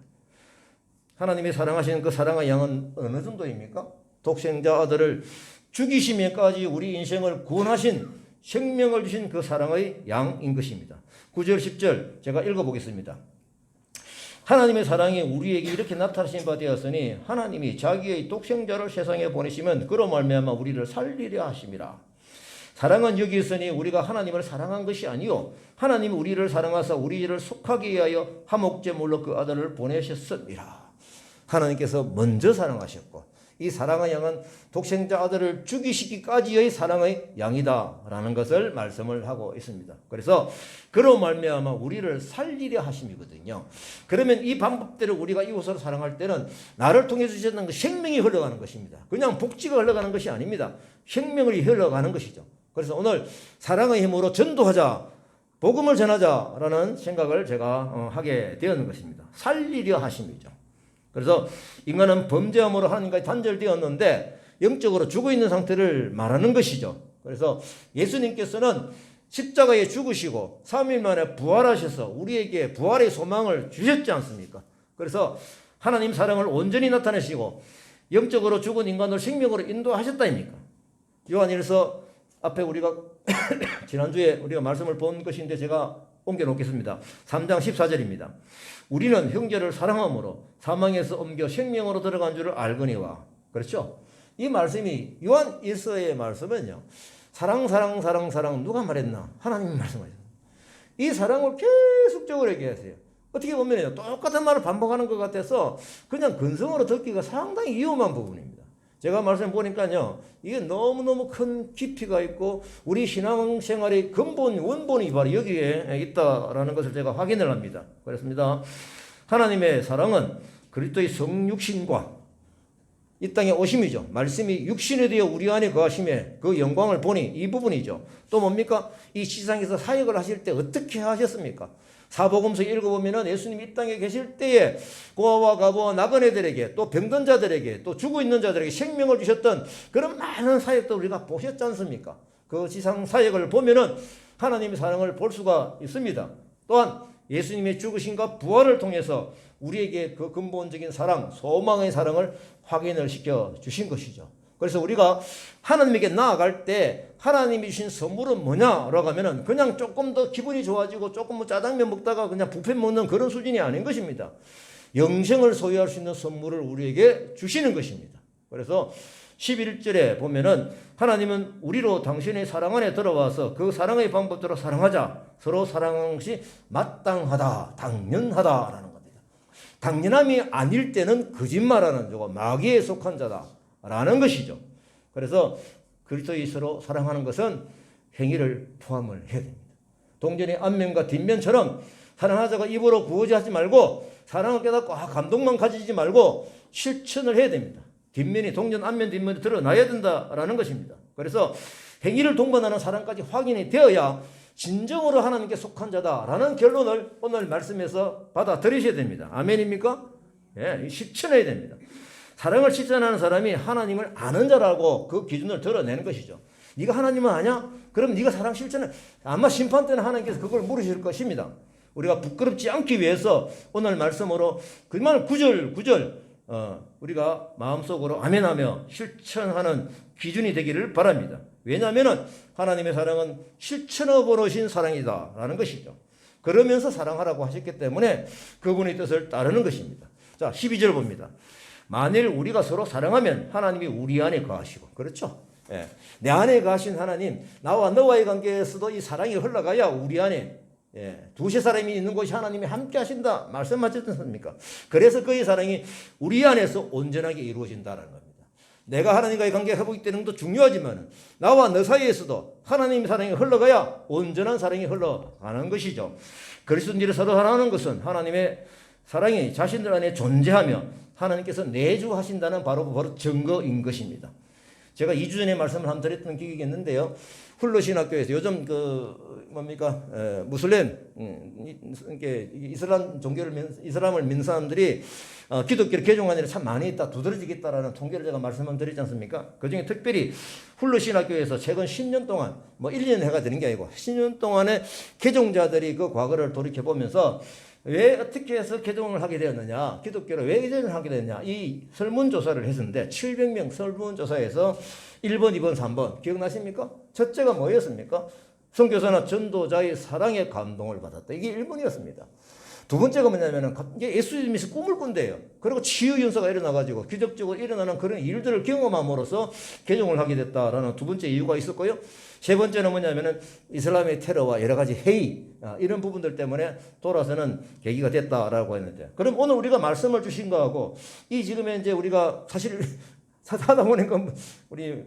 하나님이 사랑하시는 그 사랑의 양은 어느 정도입니까? 독생자 아들을 죽이시면까지 우리 인생을 구원하신 생명을 주신 그 사랑의 양인 것입니다. 9절 10절 제가 읽어보겠습니다. 하나님의 사랑이 우리에게 이렇게 나타나신 바 되었으니 하나님이 자기의 독생자를 세상에 보내시면 그로 말미암아 우리를 살리려 하심이라. 사랑은 여기 있으니 우리가 하나님을 사랑한 것이 아니요 하나님이 우리를 사랑하사 우리를 속하게 위하여 화목제물로 그 아들을 보내셨습니다. 하나님께서 먼저 사랑하셨고 이 사랑의 양은 독생자 아들을 죽이시기까지의 사랑의 양이다라는 것을 말씀을 하고 있습니다. 그래서 그로 말미암아 우리를 살리려 하심이거든요. 그러면 이 방법대로 우리가 이웃을 사랑할 때는 나를 통해 주셨는 그 생명이 흘러가는 것입니다. 그냥 복지가 흘러가는 것이 아닙니다. 생명이 흘러가는 것이죠. 그래서 오늘 사랑의 힘으로 전도하자, 복음을 전하자라는 생각을 제가 하게 되었는 것입니다. 살리려 하심이죠. 그래서 인간은 범죄함으로 하나님과 단절되었는데 영적으로 죽어있는 상태를 말하는 것이죠. 그래서 예수님께서는 십자가에 죽으시고 3일 만에 부활하셔서 우리에게 부활의 소망을 주셨지 않습니까? 그래서 하나님 사랑을 온전히 나타내시고 영적으로 죽은 인간을 생명으로 인도하셨다입니까? 요한일서 앞에 우리가 지난주에 우리가 말씀을 본 것인데 제가 옮겨 놓겠습니다. 3장 14절입니다. 우리는 형제를 사랑함으로 사망에서 옮겨 생명으로 들어간 줄을 알거니와. 그렇죠? 이 말씀이 요한 1서의 말씀은요. 사랑 누가 말했나? 하나님이 말씀하셨어요. 이 사랑을 계속적으로 얘기하세요. 어떻게 보면 똑같은 말을 반복하는 것 같아서 그냥 근성으로 듣기가 상당히 위험한 부분입니다. 제가 말씀 보니까요, 이게 너무너무 큰 깊이가 있고 우리 신앙생활의 근본, 원본이 바로 여기에 있다라는 것을 제가 확인을 합니다. 그렇습니다. 하나님의 사랑은 그리스도의 성육신과 이 땅에 오심이죠. 말씀이 육신에 되어 우리 안에 거하심에 그 영광을 보니 이 부분이죠. 또 뭡니까? 이 세상에서 사역을 하실 때 어떻게 하셨습니까? 사복음서 읽어보면은 예수님이 이 땅에 계실 때에 고아와 가부와 나그네들에게 또 병든 자들에게 또 죽어 있는 자들에게 생명을 주셨던 그런 많은 사역도 우리가 보셨지 않습니까? 그 지상 사역을 보면은 하나님의 사랑을 볼 수가 있습니다. 또한 예수님의 죽으심과 부활을 통해서 우리에게 그 근본적인 사랑, 소망의 사랑을 확인을 시켜 주신 것이죠. 그래서 우리가 하나님에게 나아갈 때 하나님이 주신 선물은 뭐냐라고 하면은 그냥 조금 더 기분이 좋아지고 조금 뭐 짜장면 먹다가 그냥 뷔페 먹는 그런 수준이 아닌 것입니다. 영생을 소유할 수 있는 선물을 우리에게 주시는 것입니다. 그래서 11절에 보면은 하나님은 우리로 당신의 사랑 안에 들어와서 그 사랑의 방법대로 사랑하자. 서로 사랑하는 것이 마땅하다, 당연하다라는 겁니다. 당연함이 아닐 때는 거짓말하는 자고 마귀에 속한 자다라는 것이죠. 그래서 그리스도의 서로 사랑하는 것은 행위를 포함을 해야 됩니다. 동전의 앞면과 뒷면처럼 사랑하자가 입으로 구어지 하지 말고 사랑을 깨닫고 감동만 가지지 말고 실천을 해야 됩니다. 뒷면이 동전 앞면 뒷면이 드러나야 된다라는 것입니다. 그래서 행위를 동반하는 사랑까지 확인이 되어야 진정으로 하나님께 속한 자다라는 결론을 오늘 말씀에서 받아들이셔야 됩니다. 아멘입니까? 예, 실천해야 됩니다. 사랑을 실천하는 사람이 하나님을 아는 자라고 그 기준을 드러내는 것이죠. 네가 하나님을 아냐? 그럼 네가 사랑 실천해. 아마 심판 때는 하나님께서 그걸 물으실 것입니다. 우리가 부끄럽지 않기 위해서 오늘 말씀으로 그말 구절 우리가 마음속으로 아멘하며 실천하는 기준이 되기를 바랍니다. 왜냐하면 하나님의 사랑은 실천해 보신 사랑이다라는 것이죠. 그러면서 사랑하라고 하셨기 때문에 그분의 뜻을 따르는 것입니다. 자, 12절 봅니다. 만일 우리가 서로 사랑하면 하나님이 우리 안에 거하시고, 그렇죠? 예. 내 안에 거하신 하나님, 나와 너와의 관계에서도 이 사랑이 흘러가야 우리 안에 두세 사람이 있는 곳이 하나님이 함께 하신다 말씀하셨지 않습니까? 그래서 그의 사랑이 우리 안에서 온전하게 이루어진다는 겁니다. 내가 하나님과의 관계 회복이 되는 것도 중요하지만 나와 너 사이에서도 하나님의 사랑이 흘러가야 온전한 사랑이 흘러가는 것이죠. 그리스도인들이 서로 사랑하는 것은 하나님의 사랑이 자신들 안에 존재하며 하나님께서 내주하신다는 바로 증거인 것입니다. 제가 2주 전에 말씀을 한번 드렸던 기억이 있는데요. 훌루신학교에서 요즘 무슬림 이슬람 이슬람을 믿는 사람들이 기독교를 개종한 일이 참 많이 있다, 두드러지겠다라는 통계를 제가 말씀을 드리지 않습니까? 그중에 특별히 훌루신학교에서 최근 10년 동안 1년 해가 되는 게 아니고 10년 동안의 개종자들이 그 과거를 돌이켜 보면서 왜 어떻게 해서 개종을 하게 되었느냐, 기독교를 왜 개종을 하게 됐냐, 이 설문조사를 했었는데 700명 설문조사에서 1번, 2번, 3번 기억나십니까? 첫째가 뭐였습니까? 선교사나 전도자의 사랑에 감동을 받았다. 이게 1번이었습니다. 두 번째가 뭐냐면은 이게 예수님이 꿈을 꾼대요. 그리고 치유 연사가 일어나가지고 기적적으로 일어나는 그런 일들을 경험함으로써 개종을 하게 됐다라는 두 번째 이유가 있었고요. 세 번째는 뭐냐면은 이슬람의 테러와 여러 가지 해이 이런 부분들 때문에 돌아서는 계기가 됐다라고 했는데, 그럼 오늘 우리가 말씀을 주신 거하고 이 지금의 이제 우리가 사실 하다 보니까 우리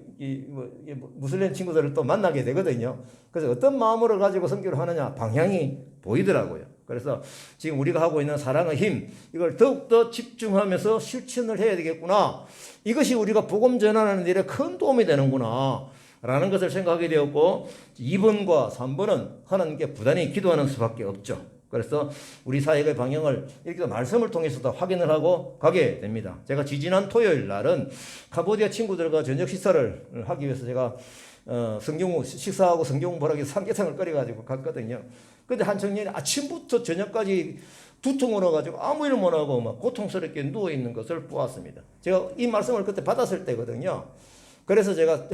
무슬림 친구들을 또 만나게 되거든요. 그래서 어떤 마음으로 가지고 선교를 하느냐 방향이 보이더라고요. 그래서 지금 우리가 하고 있는 사랑의 힘, 이걸 더욱더 집중하면서 실천을 해야 되겠구나. 이것이 우리가 복음 전하는 일에 큰 도움이 되는구나 라는 것을 생각하게 되었고, 2번과 3번은 하나님께 부단히 기도하는 수밖에 없죠. 그래서 우리 사역의 방향을 이렇게 말씀을 통해서도 확인을 하고 가게 됩니다. 제가 지지난 토요일 날은 캄보디아 친구들과 저녁 식사를 하기 위해서 제가 식사하고 성경 공부하기 위해서 삼계탕을 끓여가지고 갔거든요. 근데 한 청년이 아침부터 저녁까지 두통을 얻어가지고 아무 일 못하고 막 고통스럽게 누워있는 것을 보았습니다. 제가 이 말씀을 그때 받았을 때거든요. 그래서 제가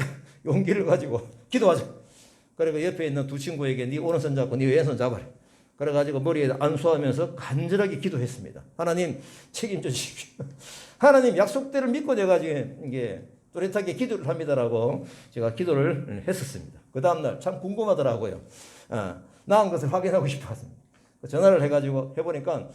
용기를 가지고 기도하자. 그리고 옆에 있는 두 친구에게 네 오른손 잡고 네 왼손 잡아라. 그래가지고 머리에 안수하면서 간절하게 기도했습니다. 하나님 책임져 주십시오. 하나님 약속대로 믿고 제가 지금 이게 또렷하게 기도를 합니다라고 제가 기도를 했었습니다. 그 다음날 참 궁금하더라고요. 나은 것을 확인하고 싶었습니다. 전화를 해가지고 해보니까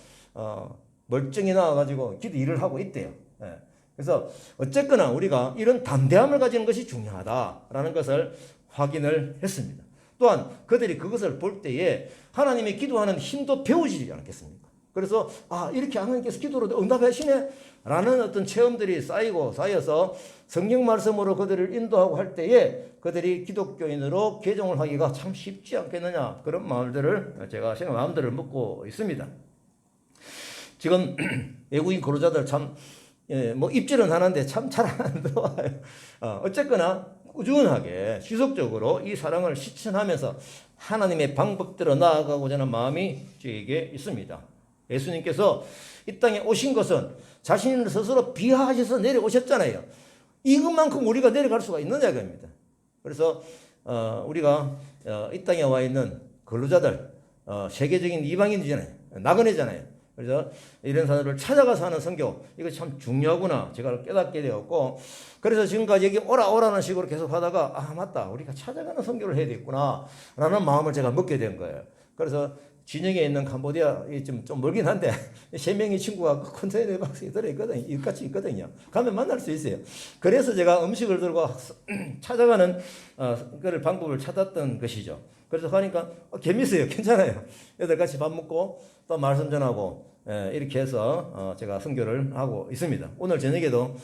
멀쩡히 나와가지고 기도 일을 하고 있대요. 예. 그래서 어쨌거나 우리가 이런 담대함을 가지는 것이 중요하다라는 것을 확인을 했습니다. 또한 그들이 그것을 볼 때에 하나님의 기도하는 힘도 배우지 않겠습니까? 그래서 이렇게 하나님께서 기도로 응답하시네 라는 어떤 체험들이 쌓여서 성경 말씀으로 그들을 인도하고 할 때에 그들이 기독교인으로 개종을 하기가 참 쉽지 않겠느냐, 그런 마음들을 제가 마음들을 묻고 있습니다. 지금 외국인 근로자들 참 뭐 입질은 하는데 참 잘 안 들어와요. 어쨌거나 꾸준하게 지속적으로 이 사랑을 실천하면서 하나님의 방법대로 나아가고자 하는 마음이 저에게 있습니다. 예수님께서 이 땅에 오신 것은 자신을 스스로 비하하셔서 내려오셨잖아요. 이것만큼 우리가 내려갈 수가 있느냐 이겁니다. 그래서 우리가 이 땅에 와 있는 근로자들, 세계적인 이방인이잖아요. 나그네잖아요. 그래서 이런 사람들을 찾아가서 하는 선교, 이거 참 중요하구나 제가 깨닫게 되었고, 그래서 지금까지 여기 오라는 식으로 계속 하다가 맞다, 우리가 찾아가는 선교를 해야 되겠구나 라는 마음을 제가 먹게 된 거예요. 그래서 진영에 있는 캄보디아 좀 멀긴 한데 3명의 친구가 컨테이너 박스에 들어있거든요. 이같이 있거든요. 가면 만날 수 있어요. 그래서 제가 음식을 들고 찾아가는 방법을 찾았던 것이죠. 그래서 가니까 재밌어요. 괜찮아요. 애들 같이 밥 먹고 또 말씀 전하고 이렇게 해서 제가 선교를 하고 있습니다. 오늘 저녁에도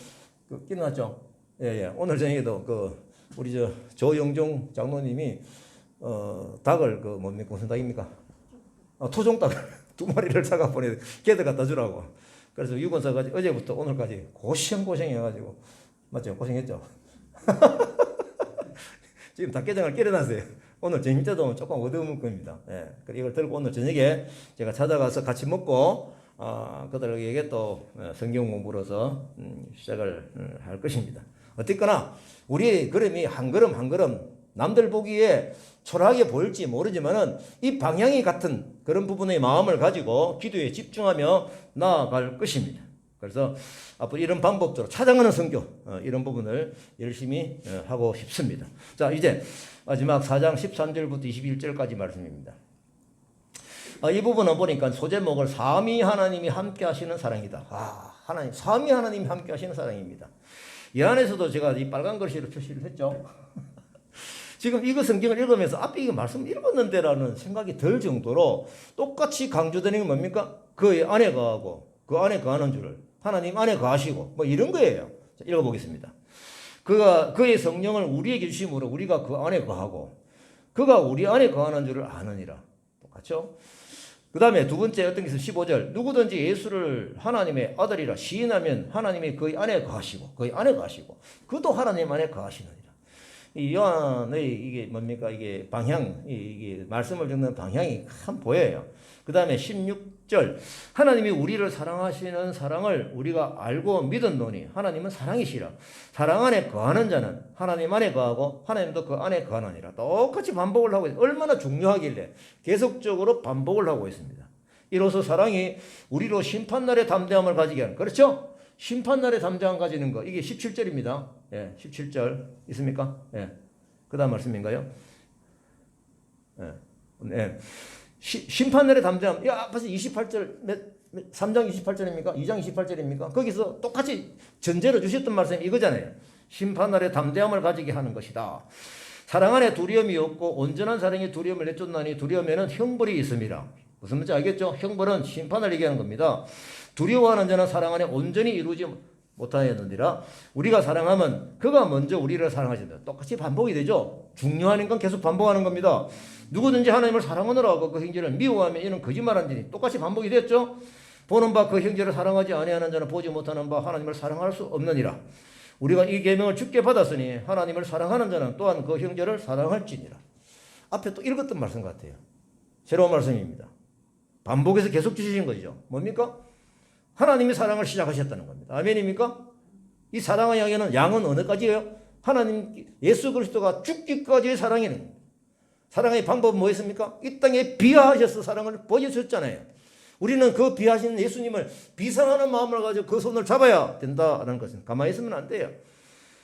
끝났죠? 예. 오늘 저녁에도 우리 조영종 장로님이 닭을 뭡니까? 무슨 닭입니까? 토종닭을 2마리를 사가 보내 걔들 갖다 주라고. 그래서 유건사까지 어제부터 오늘까지 고생해가지고, 맞죠? 고생했죠? 지금 닭게장을 끓여놨어요. 오늘 저녁 때도 조금 얻어먹을 겁니다. 예. 이걸 들고 오늘 저녁에 제가 찾아가서 같이 먹고, 그들에게 또 성경 공부로서 시작을 할 것입니다. 어쨌거나 우리의 걸음이 한 걸음 한 걸음 남들 보기에 초라하게 보일지 모르지만은 이 방향이 같은 그런 부분의 마음을 가지고 기도에 집중하며 나아갈 것입니다. 그래서 앞으로 이런 방법대로 찾아가는 선교, 이런 부분을 열심히 하고 싶습니다. 자, 이제 마지막 4장 13절부터 21절까지 말씀입니다. 이 부분은 보니까 소제목을 삼위 하나님이 함께 하시는 사랑이다. 삼위 하나님이 함께 하시는 사랑입니다. 이 안에서도 제가 이 빨간 글씨로 표시를 했죠. 지금 이거 성경을 읽으면서 앞에 이거 말씀 읽었는데라는 생각이 들 정도로 똑같이 강조되는 게 뭡니까? 그 안에 거하고 그 안에 거하는 줄을 하나님 안에 거하시고 뭐 이런 거예요. 자, 읽어보겠습니다. 그의 성령을 우리에게 주심으로 우리가 그 안에 거하고 그가 우리 안에 거하는 줄을 아느니라. 똑같죠? 그 다음에 두 번째 어떤 게 있어요? 15절. 누구든지 예수를 하나님의 아들이라 시인하면 하나님이 그의 안에 거하시고 그도 하나님 안에 거하시느니라. 이 요한의 이게 뭡니까? 이게 방향, 이게 말씀을 적는 방향이 참 보여요. 그 다음에 16절. 하나님이 우리를 사랑하시는 사랑을 우리가 알고 믿었노니 하나님은 사랑이시라. 사랑 안에 거하는 자는 하나님 안에 거하고 하나님도 그 안에 거하느니라. 똑같이 반복을 하고 있어요. 얼마나 중요하길래 계속적으로 반복을 하고 있습니다. 이로써 사랑이 우리로 심판날의 담대함을 가지게 하는, 그렇죠? 심판날의 담대함 가지는 거, 이게 17절입니다. 예, 17절 있습니까? 예. 그 다음 말씀인가요? 예. 심판날의 담대함. 벌써 28절, 3장 28절입니까? 2장 28절입니까? 거기서 똑같이 전제로 주셨던 말씀이 이거잖아요. 심판날의 담대함을 가지게 하는 것이다. 사랑 안에 두려움이 없고 온전한 사랑이 두려움을 내쫓나니 두려움에는 형벌이 있습니다. 무슨 말인지 알겠죠? 형벌은 심판을 얘기하는 겁니다. 두려워하는 자는 사랑 안에 온전히 이루지 못하였느니라. 우리가 사랑하면 그가 먼저 우리를 사랑하신다. 똑같이 반복이 되죠. 중요한 건 계속 반복하는 겁니다. 누구든지 하나님을 사랑하느라 하고 그 형제를 미워하면 이는 거짓말한 일이 똑같이 반복이 됐죠. 보는 바 그 형제를 사랑하지 아니하는 자는 보지 못하는 바 하나님을 사랑할 수 없느니라. 우리가 이 계명을 주께 받았으니 하나님을 사랑하는 자는 또한 그 형제를 사랑할지니라. 앞에 또 읽었던 말씀 같아요. 새로운 말씀입니다. 반복해서 계속 주시신 거죠. 뭡니까? 하나님이 사랑을 시작하셨다는 겁니다. 아멘입니까? 이 사랑의 양은 어느까지예요? 하나님 예수 그리스도가 죽기까지의 사랑이는 겁니다. 사랑의 방법은 뭐였습니까? 이 땅에 비하하셔서 사랑을 보여주셨잖아요. 우리는 그 비하신 예수님을 비상하는 마음을 가지고 그 손을 잡아야 된다는 것은 가만히 있으면 안 돼요.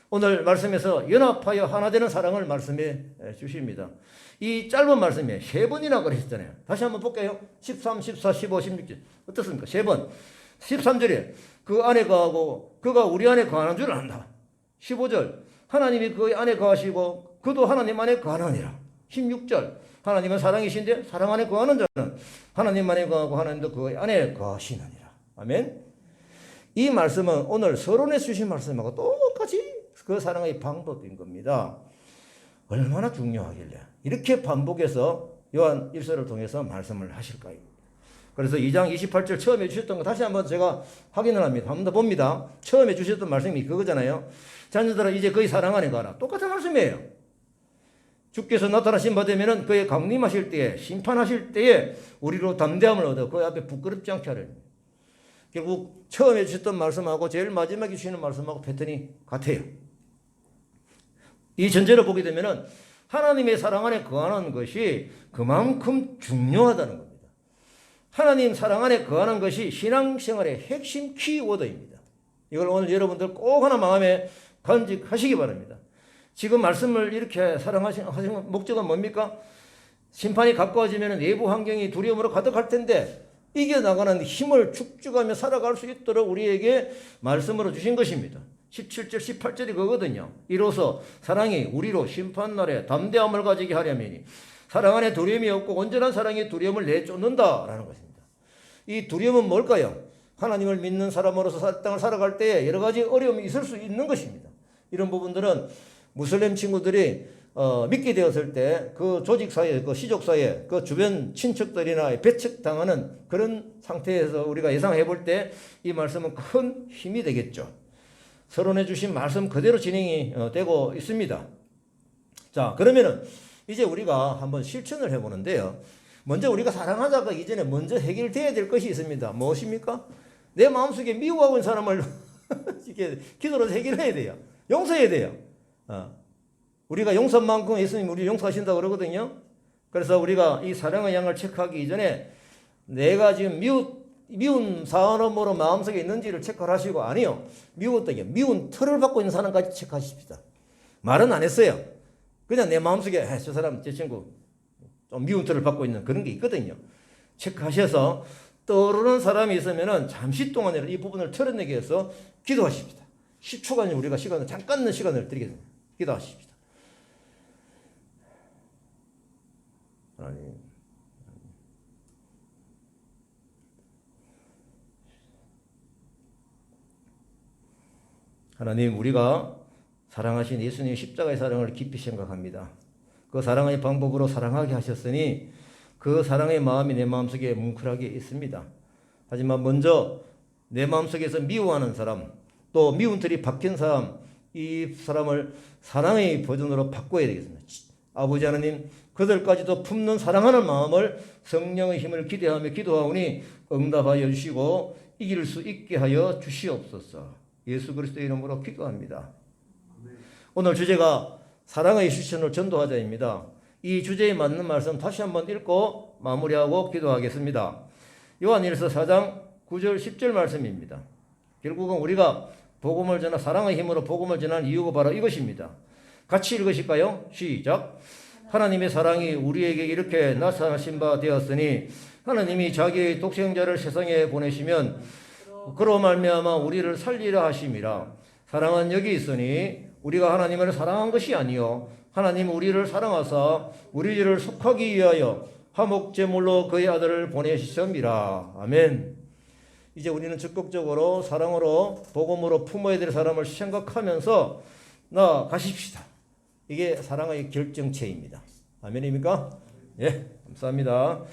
오늘 말씀에서 연합하여 하나 되는 사랑을 말씀해 주십니다. 이 짧은 말씀에 3번이나 그러셨잖아요. 다시 한번 볼게요. 13, 14, 15, 16절. 어떻습니까? 3번. 13절에 그 안에 거하고 그가 우리 안에 거하는 줄 안다. 15절. 하나님이 그 안에 거하시고 그도 하나님 안에 거하느니라. 16절. 하나님은 사랑이신데 사랑 안에 거하는 자는 하나님 안에 거하고 하나님도 그 안에 거하시느니라. 아멘. 이 말씀은 오늘 서론에 주신 말씀하고 똑같이 그 사랑의 방법인 겁니다. 얼마나 중요하길래 이렇게 반복해서 요한 1서를 통해서 말씀을 하실까요? 그래서 2장 28절 처음에 주셨던 거 다시 한번 제가 확인을 합니다. 한번 더 봅니다. 처음에 주셨던 말씀이 그거잖아요. 자녀들아 이제 그의 사랑 안에 가라. 똑같은 말씀이에요. 주께서 나타나신 바 되면은 그의 강림하실 때에 심판하실 때에 우리로 담대함을 얻어 그 앞에 부끄럽지 않게 하려니. 결국 처음에 주셨던 말씀하고 제일 마지막에 주시는 말씀하고 패턴이 같아요. 이 전제를 보게 되면은 하나님의 사랑 안에 거하는 것이 그만큼 중요하다는 겁니다. 하나님 사랑 안에 거하는 것이 신앙생활의 핵심 키워드입니다. 이걸 오늘 여러분들 꼭 하나 마음에 간직하시기 바랍니다. 지금 말씀을 이렇게 사랑하시는 목적은 뭡니까? 심판이 가까워지면 내부 환경이 두려움으로 가득할 텐데 이겨나가는 힘을 축적하며 살아갈 수 있도록 우리에게 말씀으로 주신 것입니다. 17절 18절이 그거거든요. 이로써 사랑이 우리로 심판날에 담대함을 가지게 하려면 사랑 안에 두려움이 없고 온전한 사랑이 두려움을 내쫓는다라는 것입니다. 이 두려움은 뭘까요? 하나님을 믿는 사람으로서 땅을 살아갈 때 여러 가지 어려움이 있을 수 있는 것입니다. 이런 부분들은 무슬림 친구들이 믿게 되었을 때 그 조직사회, 그 시족사회, 그 주변 친척들이나 배척당하는 그런 상태에서 우리가 예상해 볼 때 이 말씀은 큰 힘이 되겠죠. 서론해 주신 말씀 그대로 진행이 되고 있습니다. 자, 그러면은 이제 우리가 한번 실천을 해보는데요. 먼저 우리가 사랑하자가 이전에 먼저 해결돼야 될 것이 있습니다. 무엇입니까? 내 마음속에 미워하고 있는 사람을 이렇게 기도로 해결해야 돼요. 용서해야 돼요. 우리가 용서만큼 예수님 우리 용서하신다고 그러거든요. 그래서 우리가 이 사랑의 양을 체크하기 이전에 내가 지금 미운 사람으로 마음속에 있는지를 체크를 하시고, 아니요. 미운 털을 받고 있는 사람까지 체크하십시다. 말은 안 했어요. 그냥 내 마음속에 저 사람, 제 친구 좀 미운 털을 받고 있는 그런 게 있거든요. 체크하셔서 떠오르는 사람이 있으면은 잠시 동안이라도 이 부분을 털어내기 위해서 기도하십시다. 10초간 우리가 잠깐의 시간을 드리겠습니다. 기도하십시다. 하나님, 우리가 사랑하신 예수님의 십자가의 사랑을 깊이 생각합니다. 그 사랑의 방법으로 사랑하게 하셨으니 그 사랑의 마음이 내 마음속에 뭉클하게 있습니다. 하지만 먼저 내 마음속에서 미워하는 사람, 또 미운 털이 박힌 사람, 이 사람을 사랑의 버전으로 바꿔야 되겠습니다. 아버지 하나님, 그들까지도 품는 사랑하는 마음을 성령의 힘을 기대하며 기도하오니 응답하여 주시고 이길 수 있게 하여 주시옵소서. 예수 그리스도의 이름으로 기도합니다. 오늘 주제가 사랑의 실천을 전도하자입니다. 이 주제에 맞는 말씀 다시 한번 읽고 마무리하고 기도하겠습니다. 요한일서 4장 9절 10절 말씀입니다. 결국은 우리가 복음을 전하 사랑의 힘으로 복음을 전하는 이유가 바로 이것입니다. 같이 읽으실까요? 시작. 하나님의 사랑이 우리에게 이렇게 나타나신 바 되었으니 하나님이 자기의 독생자를 세상에 보내시면 그로 말미암아 우리를 살리려 하심이라. 사랑은 여기 있으니 우리가 하나님을 사랑한 것이 아니요 하나님 우리를 사랑하사 우리를 속하기 위하여 화목제물로 그의 아들을 보내시음이라. 아멘. 이제 우리는 적극적으로 사랑으로 복음으로 품어야 될 사람을 생각하면서 나아가십시다. 이게 사랑의 결정체입니다. 아멘입니까? 예, 감사합니다.